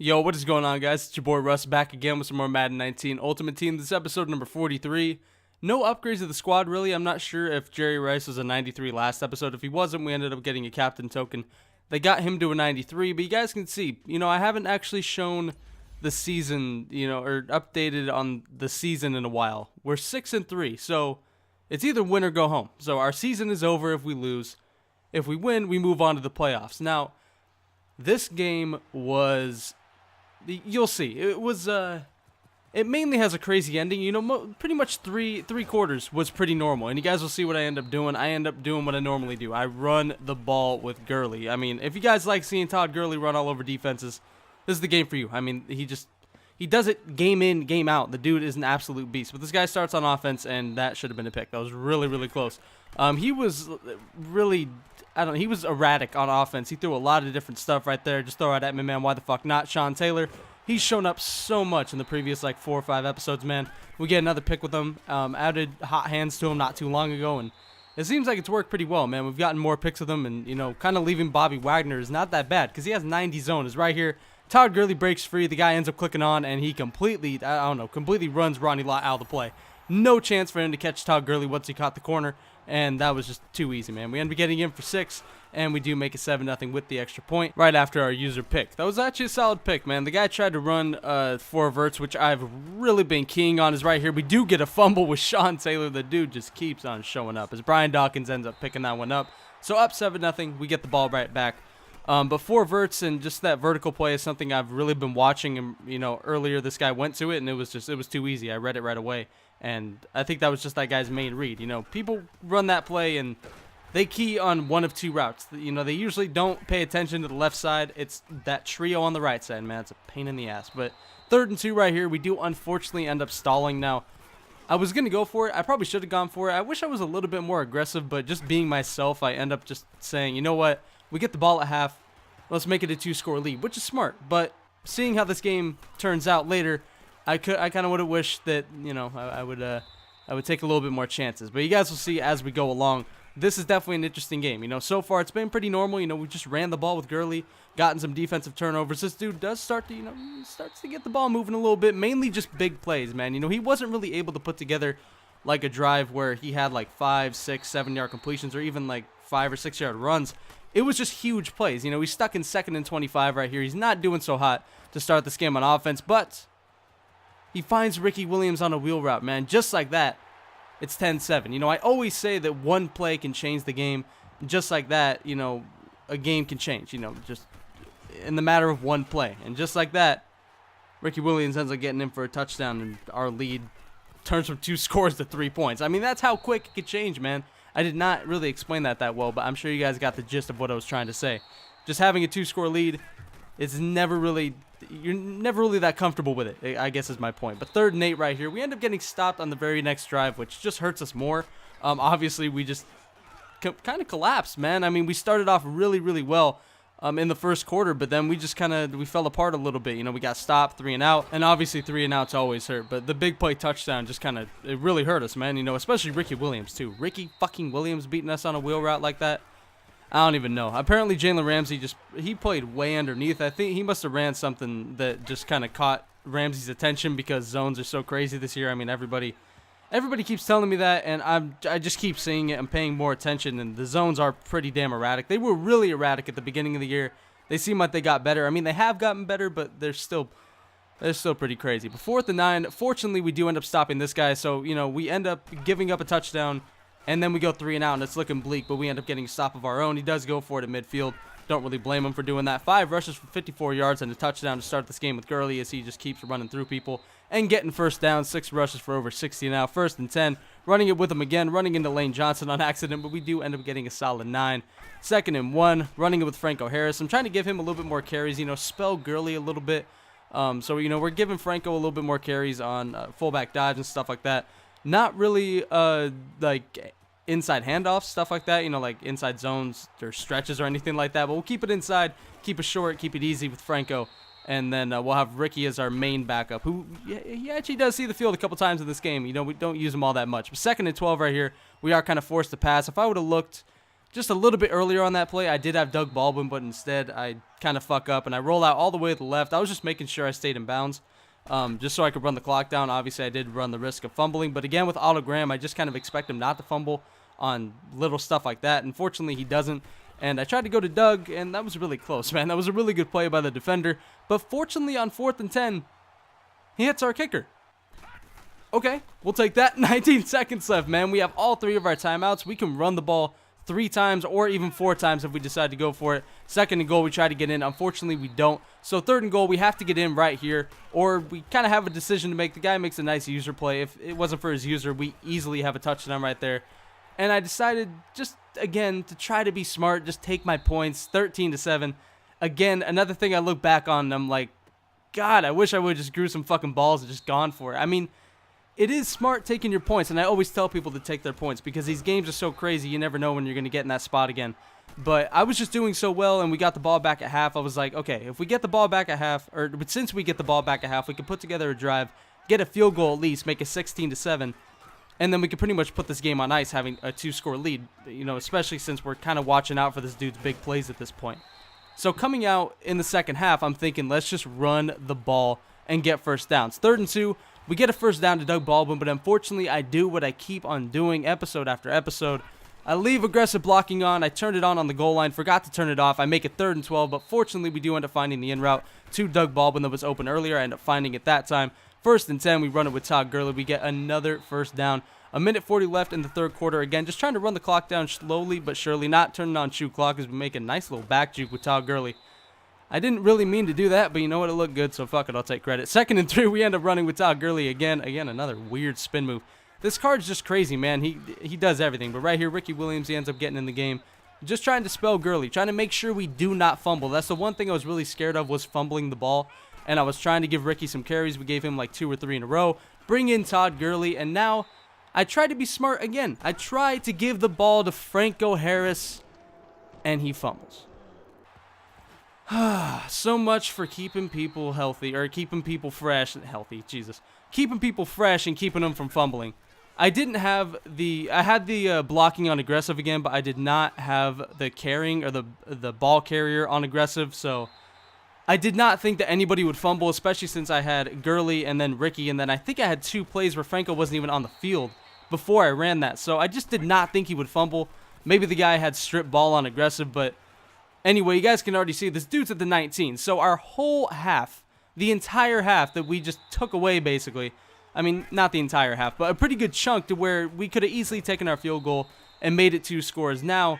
Yo, what is going on, guys? It's your boy Russ back again with some more Madden 19 Ultimate Team. This is episode number 43. No upgrades to the squad, really. I'm not sure if Jerry Rice was a 93 last episode. If he wasn't, we ended up getting a captain token. They got him to a 93, but you guys can see, I haven't actually shown the season, or updated on the season in a while. We're 6-3, so it's either win or go home. So our season is over if we lose. If we win, we move on to the playoffs. Now, this game was... You'll see. It mainly has a crazy ending. Pretty much three quarters was pretty normal. And you guys will see what I end up doing. I end up doing what I normally do. I run the ball with Gurley. I mean, if you guys like seeing Todd Gurley run all over defenses, this is the game for you. I mean, he does it game in, game out. The dude is an absolute beast. But this guy starts on offense, and that should have been a pick. That was really, really close. He was really... he was erratic on offense. He threw a lot of different stuff right there. Just throw it at me, man. Why the fuck not? Sean Taylor, he's shown up so much in the previous, 4 or 5 episodes, man. We get another pick with him. Added hot hands to him not too long ago, and it seems like it's worked pretty well, man. We've gotten more picks with him, and, kind of leaving Bobby Wagner is not that bad because he has 90 zone. Is right here. Todd Gurley breaks free. The guy ends up clicking on, and he completely runs Ronnie Lott out of the play. No chance for him to catch Todd Gurley once he caught the corner. And that was just too easy, man. We end up getting in for 6, and we do make it 7-0 with the extra point right after our user pick. That was actually a solid pick, man. The guy tried to run 4 verts, which I've really been keying on, is right here. We do get a fumble with Sean Taylor. The dude just keeps on showing up as Brian Dawkins ends up picking that one up. So up 7-0, we get the ball right back. But 4 verts and just that vertical play is something I've really been watching. And, earlier this guy went to it, and it was too easy. I read it right away. And I think that was just that guy's main read. People run that play and they key on one of 2 routes. They usually don't pay attention to the left side. It's that trio on the right side, man. It's a pain in the ass. But 3rd and 2 right here, we do unfortunately end up stalling. Now, I was going to go for it. I probably should have gone for it. I wish I was a little bit more aggressive, but just being myself, I end up just saying, you know what? We get the ball at half. Let's make it a 2-score lead, which is smart. But seeing how this game turns out later, I kind of would have wished that, I would take a little bit more chances. But you guys will see as we go along. This is definitely an interesting game. So far it's been pretty normal. We just ran the ball with Gurley, gotten some defensive turnovers. This dude does start to, starts to get the ball moving a little bit, mainly just big plays, man. He wasn't really able to put together like a drive where he had 5, 6, 7 yard completions or even 5 or 6 yard runs. It was just huge plays. He's stuck in 2nd and 25 right here. He's not doing so hot to start this game on offense, but he finds Ricky Williams on a wheel route, man. Just like that, it's 10-7. I always say that one play can change the game. Just like that, a game can change, just in the matter of one play. And just like that, Ricky Williams ends up getting in for a touchdown, and our lead turns from 2 scores to 3 points. I mean, that's how quick it could change, man. I did not really explain that well, but I'm sure you guys got the gist of what I was trying to say. Just having a 2-score lead, you're never really that comfortable with it, I guess is my point. But 3rd and 8 right here, we end up getting stopped on the very next drive, which just hurts us more. Obviously, we just kind of collapsed, man. I mean, we started off really, really well in the first quarter, but then we just we fell apart a little bit. We got stopped 3 and out, and obviously 3 and outs always hurt. But the big play touchdown just it really hurt us, man. Especially Ricky Williams too. Ricky fucking Williams beating us on a wheel route like that. I don't even know. Apparently, Jalen Ramsey he played way underneath. I think he must have ran something that just kind of caught Ramsey's attention because zones are so crazy this year. I mean, everybody keeps telling me that, and I just keep seeing it. I'm paying more attention, and the zones are pretty damn erratic. They were really erratic at the beginning of the year. They seem like they got better. I mean, they have gotten better, but they're still pretty crazy. But 4th and 9, fortunately, we do end up stopping this guy. So, we end up giving up a touchdown. And then we go 3 and out, and it's looking bleak, but we end up getting a stop of our own. He does go for it at midfield. Don't really blame him for doing that. 5 rushes for 54 yards and a touchdown to start this game with Gurley as he just keeps running through people and getting first down. 6 rushes for over 60 now. 1st and 10. Running it with him again. Running into Lane Johnson on accident, but we do end up getting a solid 9. 2nd and 1. Running it with Franco Harris. I'm trying to give him a little bit more carries, spell Gurley a little bit. So, we're giving Franco a little bit more carries on fullback dives and stuff like that. Not really, inside handoffs, stuff like that, inside zones or stretches or anything like that. But we'll keep it inside, keep it short, keep it easy with Franco. And then we'll have Ricky as our main backup, who he actually does see the field a couple times in this game. We don't use him all that much. But 2nd and 12 right here, we are kind of forced to pass. If I would have looked just a little bit earlier on that play, I did have Doug Baldwin, but instead I kind of fuck up and I roll out all the way to the left. I was just making sure I stayed in bounds, just so I could run the clock down. Obviously, I did run the risk of fumbling, but again, with Otto Graham, I just kind of expect him not to fumble on little stuff like that. Unfortunately, he doesn't. And I tried to go to Doug, and that was really close, man. That was a really good play by the defender. But fortunately, on 4th and 10, he hits our kicker. Okay, we'll take that. 19 seconds left, man. We have all 3 of our timeouts. We can run the ball 3 times or even 4 times if we decide to go for it. 2nd and goal, we try to get in. Unfortunately, we don't. So 3rd and goal, we have to get in right here, or we kind of have a decision to make. The guy makes a nice user play. If it wasn't for his user, we easily have a touchdown right there. And I decided just, again, to try to be smart, just take my points, 13-7. Again, another thing I look back on, and I'm like, God, I wish I would have just grew some fucking balls and just gone for it. I mean, it is smart taking your points, and I always tell people to take their points because these games are so crazy, you never know when you're going to get in that spot again. But I was just doing so well, and we got the ball back at half. I was like, okay, if we get the ball back at half, or since we get the ball back at half, we can put together a drive, get a field goal at least, make it 16-7. And then we could pretty much put this game on ice, having a 2-score lead, you know, especially since we're kind of watching out for this dude's big plays at this point. So coming out in the second half, I'm thinking, let's just run the ball and get first downs. 3rd and 2, we get a first down to Doug Baldwin, but unfortunately, I do what I keep on doing episode after episode. I leave aggressive blocking on. I turned it on the goal line, forgot to turn it off. I make it 3rd and 12, but fortunately, we do end up finding the in route to Doug Baldwin that was open earlier. I end up finding it that time. 1st and 10, we run it with Todd Gurley. We get another first down. 1:40 left in the 3rd quarter. Again, just trying to run the clock down slowly but surely, not turning on shoe clock as we make a nice little back juke with Todd Gurley. I didn't really mean to do that, but you know what? It looked good, so fuck it. I'll take credit. 2nd and 3, we end up running with Todd Gurley again. Again, another weird spin move. This card's just crazy, man. He does everything. But right here, Ricky Williams, he ends up getting in the game. Just trying to spell Gurley, trying to make sure we do not fumble. That's the one thing I was really scared of, was fumbling the ball. And I was trying to give Ricky some carries. We gave him like 2 or 3 in a row. Bring in Todd Gurley, and now I try to be smart again. I try to give the ball to Franco Harris, and he fumbles. So much for keeping people healthy, or keeping people fresh. Healthy, Jesus. Keeping people fresh and keeping them from fumbling. I had the blocking on aggressive again, but I did not have the carrying or the ball carrier on aggressive, so I did not think that anybody would fumble, especially since I had Gurley and then Ricky, and then I think I had 2 plays where Franco wasn't even on the field before I ran that, so I just did not think he would fumble. Maybe the guy had strip ball on aggressive, but anyway, you guys can already see this dude's at the 19. So our whole half, the entire half that we just took away basically, I mean, not the entire half, but a pretty good chunk to where we could have easily taken our field goal and made it 2 scores. Now,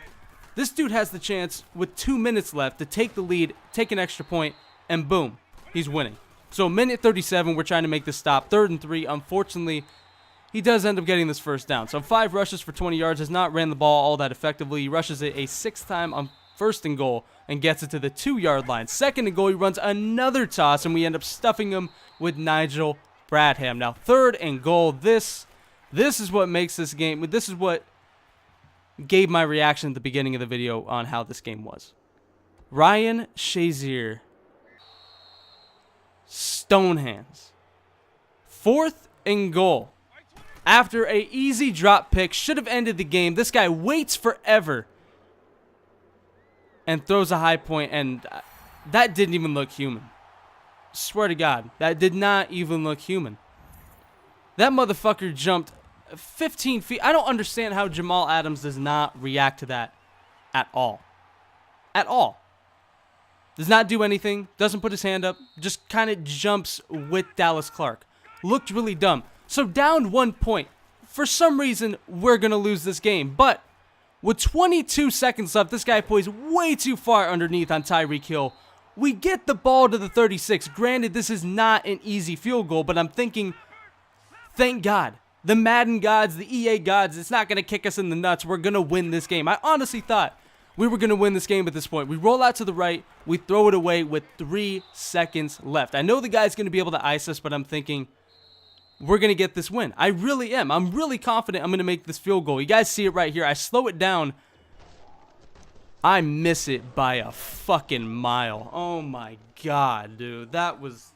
this dude has the chance with 2 minutes left to take the lead, take an extra point, and boom, he's winning. So 1:37, we're trying to make this stop. 3rd and 3, unfortunately, he does end up getting this first down. So 5 rushes for 20 yards, has not ran the ball all that effectively. He rushes it a 6th time on 1st and goal and gets it to the 2-yard line. 2nd and goal, he runs another toss, and we end up stuffing him with Nigel Bradham. Now 3rd and goal, this is what makes this game, this is what gave my reaction at the beginning of the video on how this game was. Ryan Shazier, Stonehands. 4th and goal. After a easy drop pick, should have ended the game. This guy waits forever and throws a high point, and that didn't even look human. Swear to God, that did not even look human. That motherfucker jumped 15 feet. I don't understand how Jamal Adams does not react to that at all. At all. Does not do anything, doesn't put his hand up, just kind of jumps with Dallas Clark. Looked really dumb. So down 1 point. For some reason, we're going to lose this game. But with 22 seconds left, this guy plays way too far underneath on Tyreek Hill. We get the ball to the 36. Granted, this is not an easy field goal, but I'm thinking, thank God. The Madden gods, the EA gods, it's not going to kick us in the nuts. We're going to win this game. I honestly thought we were going to win this game at this point. We roll out to the right. We throw it away with 3 seconds left. I know the guy's going to be able to ice us, but I'm thinking we're going to get this win. I really am. I'm really confident I'm going to make this field goal. You guys see it right here. I slow it down. I miss it by a fucking mile. Oh my God, dude. That was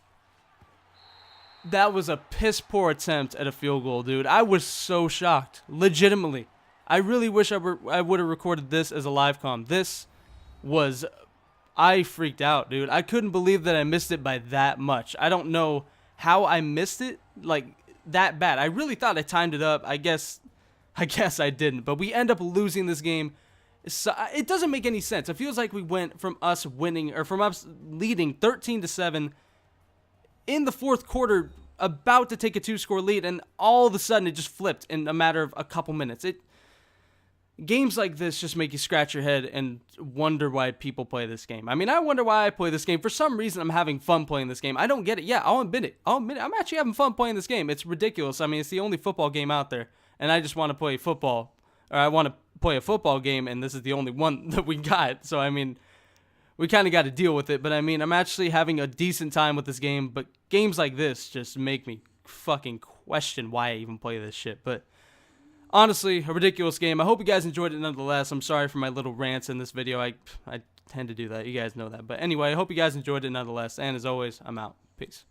a piss poor attempt at a field goal, dude. I was so shocked. Legitimately. I really wish I would have recorded this as a live comm. This was, I freaked out, dude. I couldn't believe that I missed it by that much. I don't know how I missed it like that bad. I really thought I timed it up. I guess I didn't. But we end up losing this game. So it doesn't make any sense. It feels like we went from us winning, or from us leading 13-7 in the fourth quarter, about to take a 2-score lead, and all of a sudden it just flipped in a matter of a couple minutes. Games like this just make you scratch your head and wonder why people play this game. I mean, I wonder why I play this game. For some reason, I'm having fun playing this game. I don't get it. Yeah, I'll admit it. I'm actually having fun playing this game. It's ridiculous. I mean, it's the only football game out there, and I just want to play football, or I want to play a football game, and this is the only one that we got. So, I mean, we kind of got to deal with it. But, I mean, I'm actually having a decent time with this game, but games like this just make me fucking question why I even play this shit. But honestly, a ridiculous game. I hope you guys enjoyed it nonetheless. I'm sorry for my little rants in this video. I tend to do that. You guys know that. But anyway, I hope you guys enjoyed it nonetheless. And as always, I'm out. Peace.